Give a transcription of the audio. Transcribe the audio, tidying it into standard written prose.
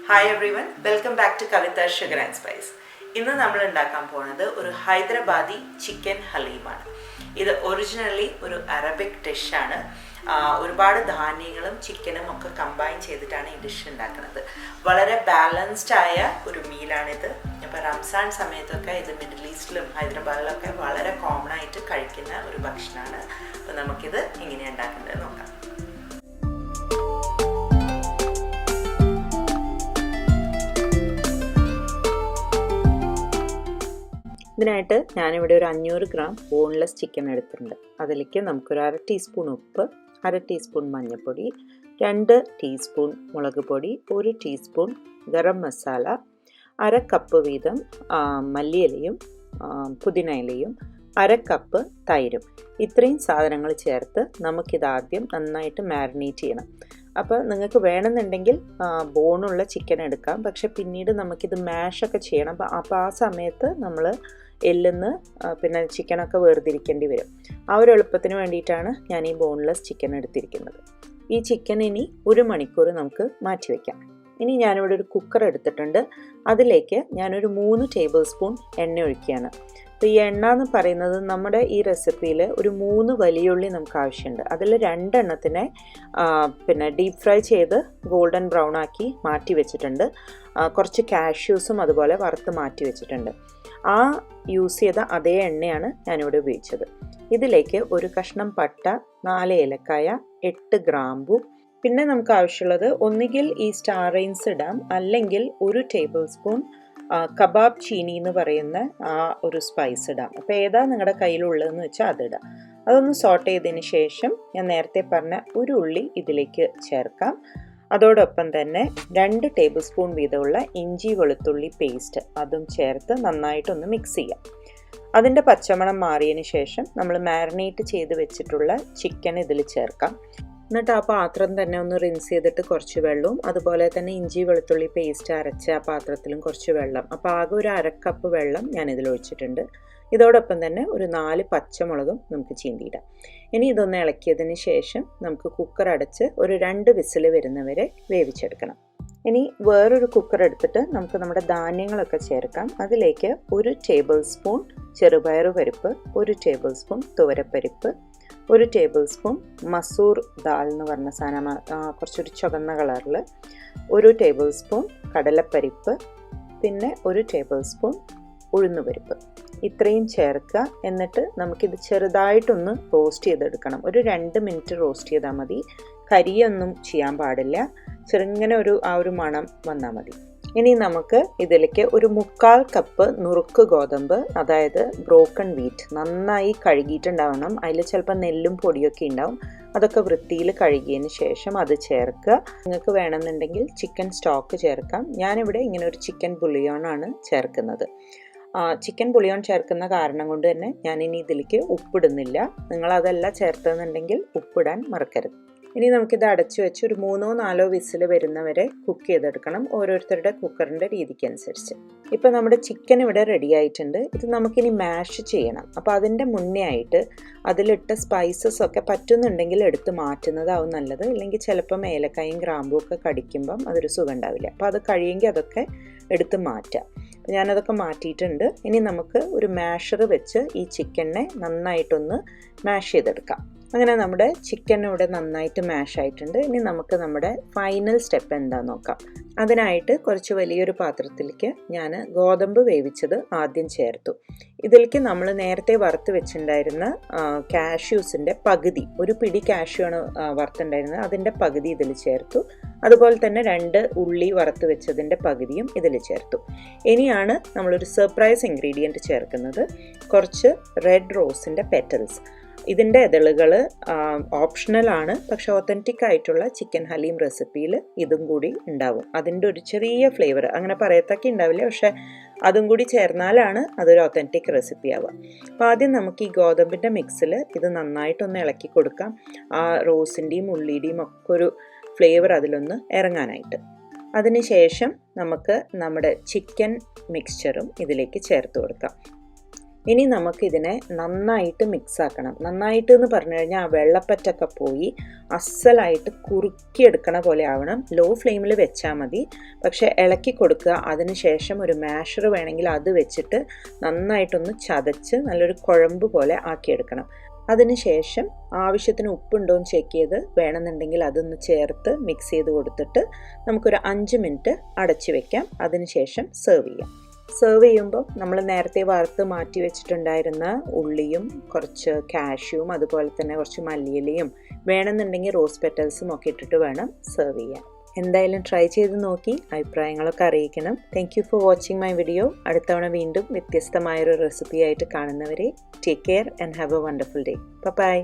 Hi everyone, welcome back to Kavitha Sugar and Spice. ഇന്ന് നമ്മൾ ഉണ്ടാക്കാൻ പോകുന്നത് ഒരു ഹൈദരാബാദി ചിക്കൻ ഹലീമാണ്. ഇത് ഒറിജിനലി ഒരു അറബിക് ഡിഷാണ്. ഒരുപാട് ധാന്യങ്ങളും ചിക്കനും ഒക്കെ കമ്പൈൻ ചെയ്തിട്ടാണ് ഈ ഡിഷ് ഉണ്ടാക്കുന്നത്. വളരെ ബാലൻസ്ഡ് ആയ ഒരു മീലാണിത്. ഇപ്പോൾ റംസാൻ സമയത്തൊക്കെ ഇത് മിഡിൽ ഈസ്റ്റിലും ഹൈദരാബാദിലൊക്കെ വളരെ കോമൺ ആയിട്ട് കഴിക്കുന്ന ഒരു ഭക്ഷണമാണ്. അപ്പോൾ നമുക്കിത് എങ്ങനെയാണ് ഉണ്ടാക്കേണ്ടത് നോക്കാം. ഇതിനായിട്ട് ഞാനിവിടെ ഒരു 500 ഗ്രാം ബോൺലെസ് ചിക്കൻ എടുത്തിട്ടുണ്ട്. അതിലേക്ക് നമുക്കൊരു 1/2 ടീസ്പൂൺ ഉപ്പ്, 1/2 ടീസ്പൂൺ മഞ്ഞൾപ്പൊടി, 2 ടീസ്പൂൺ മുളക് പൊടി, 1 ടീസ്പൂൺ ഗരം മസാല, 1/2 കപ്പ് വീതം മല്ലിയിലയും പുതിന ഇലയും, 1/2 കപ്പ് തൈരും. ഇത്രയും സാധനങ്ങൾ ചേർത്ത് നമുക്കിതാദ്യം നന്നായിട്ട് മാരിനേറ്റ് ചെയ്യണം. അപ്പോൾ നിങ്ങൾക്ക് വേണമെന്നുണ്ടെങ്കിൽ ബോണുള്ള ചിക്കൻ എടുക്കാം, പക്ഷെ പിന്നീട് നമുക്കിത് മാഷൊക്കെ ചെയ്യണം. അപ്പോൾ ആ സമയത്ത് നമ്മൾ എല്ലിന്ന് പിന്നെ ചിക്കനൊക്കെ വേർതിരിക്കേണ്ടി വരും. ആ ഒരു എളുപ്പത്തിന് വേണ്ടിയിട്ടാണ് ഞാൻ ഈ ബോൺലെസ് ചിക്കൻ എടുത്തിരിക്കുന്നത്. ഈ ചിക്കൻ ഇനി 1 മണിക്കൂർ നമുക്ക് മാറ്റി വയ്ക്കാം. ഇനി ഞാനിവിടെ ഒരു കുക്കർ എടുത്തിട്ടുണ്ട്. അതിലേക്ക് ഞാനൊരു 3 ടേബിൾ സ്പൂൺ എണ്ണ ഒഴിക്കുകയാണ്. അപ്പോൾ ഈ എണ്ണ എന്ന് പറയുന്നത് നമ്മുടെ ഈ റെസിപ്പിയിൽ ഒരു 3 വലിയ ഉള്ളി നമുക്ക് ആവശ്യമുണ്ട്. അതിൽ 2 എണ്ണത്തിനെ പിന്നെ ഡീപ്പ് ഫ്രൈ ചെയ്ത് ഗോൾഡൻ ബ്രൗൺ ആക്കി മാറ്റി വെച്ചിട്ടുണ്ട്. കുറച്ച് കാഷ്യൂസും അതുപോലെ വറുത്ത് മാറ്റി വെച്ചിട്ടുണ്ട്. ആ യൂസ് ചെയ്ത അതേ എണ്ണയാണ് ഞാനിവിടെ ഉപയോഗിച്ചത്. ഇതിലേക്ക് ഒരു കഷ്ണം പട്ട, 4 ഏലക്കായ, 8 ഗ്രാമ്പു, പിന്നെ നമുക്ക് ആവശ്യമുള്ളത് ഒന്നുകിൽ ഈ സ്റ്റാർ റൈൻസ് ഇടാം, അല്ലെങ്കിൽ 1 ടേബിൾ സ്പൂൺ കബാബ് ചീനി എന്ന് പറയുന്ന ആ ഒരു സ്പൈസ് ഇടാം. അപ്പോൾ ഏതാ നിങ്ങളുടെ കയ്യിലുള്ളതെന്ന് വെച്ചാൽ അതിടാം. അതൊന്ന് സോട്ട് ചെയ്തതിന് ശേഷം ഞാൻ നേരത്തെ പറഞ്ഞ ഒരു ഉള്ളി ഇതിലേക്ക് ചേർക്കാം. അതോടൊപ്പം തന്നെ 2 ടേബിൾ സ്പൂൺ വീതമുള്ള ഇഞ്ചി വെളുത്തുള്ളി പേസ്റ്റ് അതും ചേർത്ത് നന്നായിട്ടൊന്ന് മിക്സ് ചെയ്യാം. അതിൻ്റെ പച്ചമണം മാറിയതിന് ശേഷം നമ്മൾ മാരിനേറ്റ് ചെയ്ത് വെച്ചിട്ടുള്ള ചിക്കൻ ഇതിൽ ചേർക്കാം. എന്നിട്ട് ആ പാത്രം തന്നെ ഒന്ന് റിൻസ് ചെയ്തിട്ട് കുറച്ച് വെള്ളവും അതുപോലെ തന്നെ ഇഞ്ചി വെളുത്തുള്ളി പേസ്റ്റ് അരച്ച ആ പാത്രത്തിലും കുറച്ച് വെള്ളം, അപ്പോൾ ആകെ ഒരു 1/2 കപ്പ് വെള്ളം ഞാനിതിൽ ഒഴിച്ചിട്ടുണ്ട്. ഇതോടൊപ്പം തന്നെ ഒരു 4 പച്ചമുളകും നമുക്ക് ചീന്തിയിടാം. ഇനി ഇതൊന്ന് ഇളക്കിയതിന് ശേഷം നമുക്ക് കുക്കർ അടച്ച് ഒരു 2 വിസിൽ വരുന്നവരെ വേവിച്ചെടുക്കണം. ഇനി വേറൊരു കുക്കർ എടുത്തിട്ട് നമുക്ക് നമ്മുടെ ധാന്യങ്ങളൊക്കെ ചേർക്കാം. അതിലേക്ക് 1 ടേബിൾ സ്പൂൺ ചെറുപയർ പരിപ്പ്, 1 ടേബിൾ സ്പൂൺ തുവരപ്പരിപ്പ്, 1 ടേബിൾ സ്പൂൺ മസൂർ ദാൽ എന്ന് പറഞ്ഞ സാധനം, കുറച്ചൊരു ചുവന്ന കളറിൽ, 1 ടേബിൾ സ്പൂൺ കടലപ്പരിപ്പ്, പിന്നെ 1 ടേബിൾ സ്പൂൺ ഉഴുന്നുപരിപ്പ്. ഇത്രയും ചേർക്കുക. എന്നിട്ട് നമുക്കിത് ചെറുതായിട്ടൊന്ന് റോസ്റ്റ് ചെയ്തെടുക്കണം. ഒരു 2 മിനിറ്റ് റോസ്റ്റ് ചെയ്താൽ മതി. കരിയൊന്നും ചെയ്യാൻ പാടില്ല. ചെറുങ്ങനെ ആ ഒരു മണം വന്നാൽ മതി. ഇനി നമുക്ക് ഇതിലേക്ക് ഒരു 1/4 കപ്പ് നുറുക്ക് ഗോതമ്പ്, അതായത് ബ്രോക്കൺ വീറ്റ്, നന്നായി കഴുകിയിട്ടുണ്ടാവണം. അതിൽ ചിലപ്പോൾ നെല്ലും പൊടിയൊക്കെ ഉണ്ടാവും. അതൊക്കെ വൃത്തിയിൽ കഴുകിയതിന് ശേഷം അത് ചേർക്കുക. നിങ്ങൾക്ക് വേണമെന്നുണ്ടെങ്കിൽ ചിക്കൻ സ്റ്റോക്ക് ചേർക്കാം. ഞാനിവിടെ ഇങ്ങനെ ഒരു ചിക്കൻ ബുളിയോണാണ് ചേർക്കുന്നത്. ചിക്കൻ ബുളിയോൺ ചേർക്കുന്ന കാരണം കൊണ്ട് തന്നെ ഞാനിനി ഇതിലേക്ക് ഉപ്പിടുന്നില്ല. നിങ്ങളതല്ല ചേർത്തതെന്നുണ്ടെങ്കിൽ ഉപ്പിടാൻ മറക്കരുത്. ഇനി നമുക്കിത് അടച്ചു വെച്ച് ഒരു 3-4 വിസിൽ വരുന്നവരെ കുക്ക് ചെയ്തെടുക്കണം, ഓരോരുത്തരുടെ കുക്കറിൻ്റെ രീതിക്ക് അനുസരിച്ച്. ഇപ്പോൾ നമ്മുടെ ചിക്കൻ ഇവിടെ റെഡി ആയിട്ടുണ്ട്. ഇത് നമുക്കിനി മാഷ് ചെയ്യണം. അപ്പോൾ അതിൻ്റെ മുന്നേ ആയിട്ട് അതിലിട്ട സ്പൈസസ് ഒക്കെ പറ്റുന്നുണ്ടെങ്കിൽ എടുത്ത് മാറ്റുന്നതാവും നല്ലത്. അല്ലെങ്കിൽ ചിലപ്പം ഏലക്കായും ഗ്രാമ്പും ഒക്കെ കടിക്കുമ്പം അതൊരു സുഖം ഉണ്ടാവില്ല. അപ്പോൾ അത് കഴിയുമെങ്കിൽ അതൊക്കെ എടുത്ത് മാറ്റാം. അപ്പോൾ ഞാനതൊക്കെ മാറ്റിയിട്ടുണ്ട്. ഇനി നമുക്ക് ഒരു മാഷർ വെച്ച് ഈ ചിക്കനെ നന്നായിട്ടൊന്ന് മാഷ് ചെയ്തെടുക്കാം. അങ്ങനെ നമ്മുടെ ചിക്കൻ ഇവിടെ നന്നായിട്ട് മാഷ് ആയിട്ടുണ്ട്. ഇനി നമുക്ക് നമ്മുടെ ഫൈനൽ സ്റ്റെപ്പ് എന്താണെന്ന് നോക്കാം. അതിനായിട്ട് കുറച്ച് വലിയൊരു പാത്രത്തിലേക്ക് ഞാൻ ഗോതമ്പ് വേവിച്ചത് ആദ്യം ചേർത്തു. ഇതിലേക്ക് നമ്മൾ നേരത്തെ വറുത്ത് വെച്ചിട്ടുണ്ടായിരുന്ന കാഷ്യൂസിൻ്റെ പകുതി, ഒരു പിടി കാഷ്യൂ ആണ് വറുത്തുണ്ടായിരുന്നത്, അതിൻ്റെ പകുതി ഇതിൽ ചേർത്തു. അതുപോലെ തന്നെ 2 ഉള്ളി വറുത്ത് വെച്ചതിൻ്റെ പകുതിയും ഇതിൽ ചേർത്തു. ഇനിയാണ് നമ്മളൊരു സർപ്രൈസ് ഇൻഗ്രീഡിയൻറ്റ് ചേർക്കുന്നത്, കുറച്ച് റെഡ് റോസിൻ്റെ പെറ്റൽസ്. ഇതിൻ്റെ ഇതളുകൾ ഓപ്ഷണലാണ്, പക്ഷെ ഒത്തൻറ്റിക് ആയിട്ടുള്ള ചിക്കൻ ഹലീം റെസിപ്പിയിൽ ഇതും കൂടി ഉണ്ടാവും. അതിൻ്റെ ഒരു ചെറിയ ഫ്ലേവർ, അങ്ങനെ പറയത്തൊക്കെ ഉണ്ടാവില്ല, പക്ഷെ അതും കൂടി ചേർന്നാലാണ് അതൊരു ഒത്തൻറ്റിക് റെസിപ്പി ആവുക. അപ്പോൾ ആദ്യം നമുക്ക് ഈ ഗോതമ്പിൻ്റെ മിക്സിൽ ഇത് നന്നായിട്ടൊന്ന് ഇളക്കി കൊടുക്കാം. ആ റോസിൻ്റെയും ഉള്ളിയുടെയും ഒക്കെ ഒരു ഫ്ലേവർ അതിലൊന്ന് ഇറങ്ങാനായിട്ട്. അതിനുശേഷം നമുക്ക് നമ്മുടെ ചിക്കൻ മിക്സ്ചറും ഇതിലേക്ക് ചേർത്ത് കൊടുക്കാം. ഇനി നമുക്കിതിനെ നന്നായിട്ട് മിക്സ് ആക്കണം. നന്നായിട്ട് എന്ന് പറഞ്ഞു കഴിഞ്ഞാൽ ആ വെള്ളപ്പറ്റൊക്കെ പോയി അസലായിട്ട് കുറുക്കിയെടുക്കണ പോലെ ആവണം. ലോ ഫ്ലെയിമിൽ വെച്ചാൽ മതി. പക്ഷേ ഇളക്കി കൊടുക്കുക. അതിന് ശേഷം ഒരു മാഷർ വേണമെങ്കിൽ അത് വെച്ചിട്ട് നന്നായിട്ടൊന്ന് ചതച്ച് നല്ലൊരു കുഴമ്പ് പോലെ ആക്കിയെടുക്കണം. അതിനുശേഷം ആവശ്യത്തിന് ഉപ്പുണ്ടോ എന്ന് ചെക്ക് ചെയ്ത് വേണമെന്നുണ്ടെങ്കിൽ അതൊന്ന് ചേർത്ത് മിക്സ് ചെയ്ത് കൊടുത്തിട്ട് നമുക്കൊരു 5 മിനിറ്റ് അടച്ചു വെക്കാം. അതിനുശേഷം സെർവ് ചെയ്യാം. സെർവ് ചെയ്യുമ്പോൾ നമ്മൾ നേരത്തെ വറുത്ത് മാറ്റി വെച്ചിട്ടുണ്ടായിരുന്ന ഉള്ളിയും കുറച്ച് കാഷ്യൂവും അതുപോലെ തന്നെ കുറച്ച് മല്ലിയിലയും വേണമെന്നുണ്ടെങ്കിൽ റോസ് പെറ്റൽസും ഒക്കെ ഇട്ടിട്ട് വേണം സെർവ് ചെയ്യാൻ. എന്തായാലും ട്രൈ ചെയ്ത് നോക്കി അഭിപ്രായങ്ങളൊക്കെ അറിയിക്കണം. Thank you for watching my video. അടുത്തവണ വീണ്ടും വ്യത്യസ്തമായൊരു റെസിപ്പി ആയിട്ട് കാണുന്നവരെ take care and have a wonderful day. By.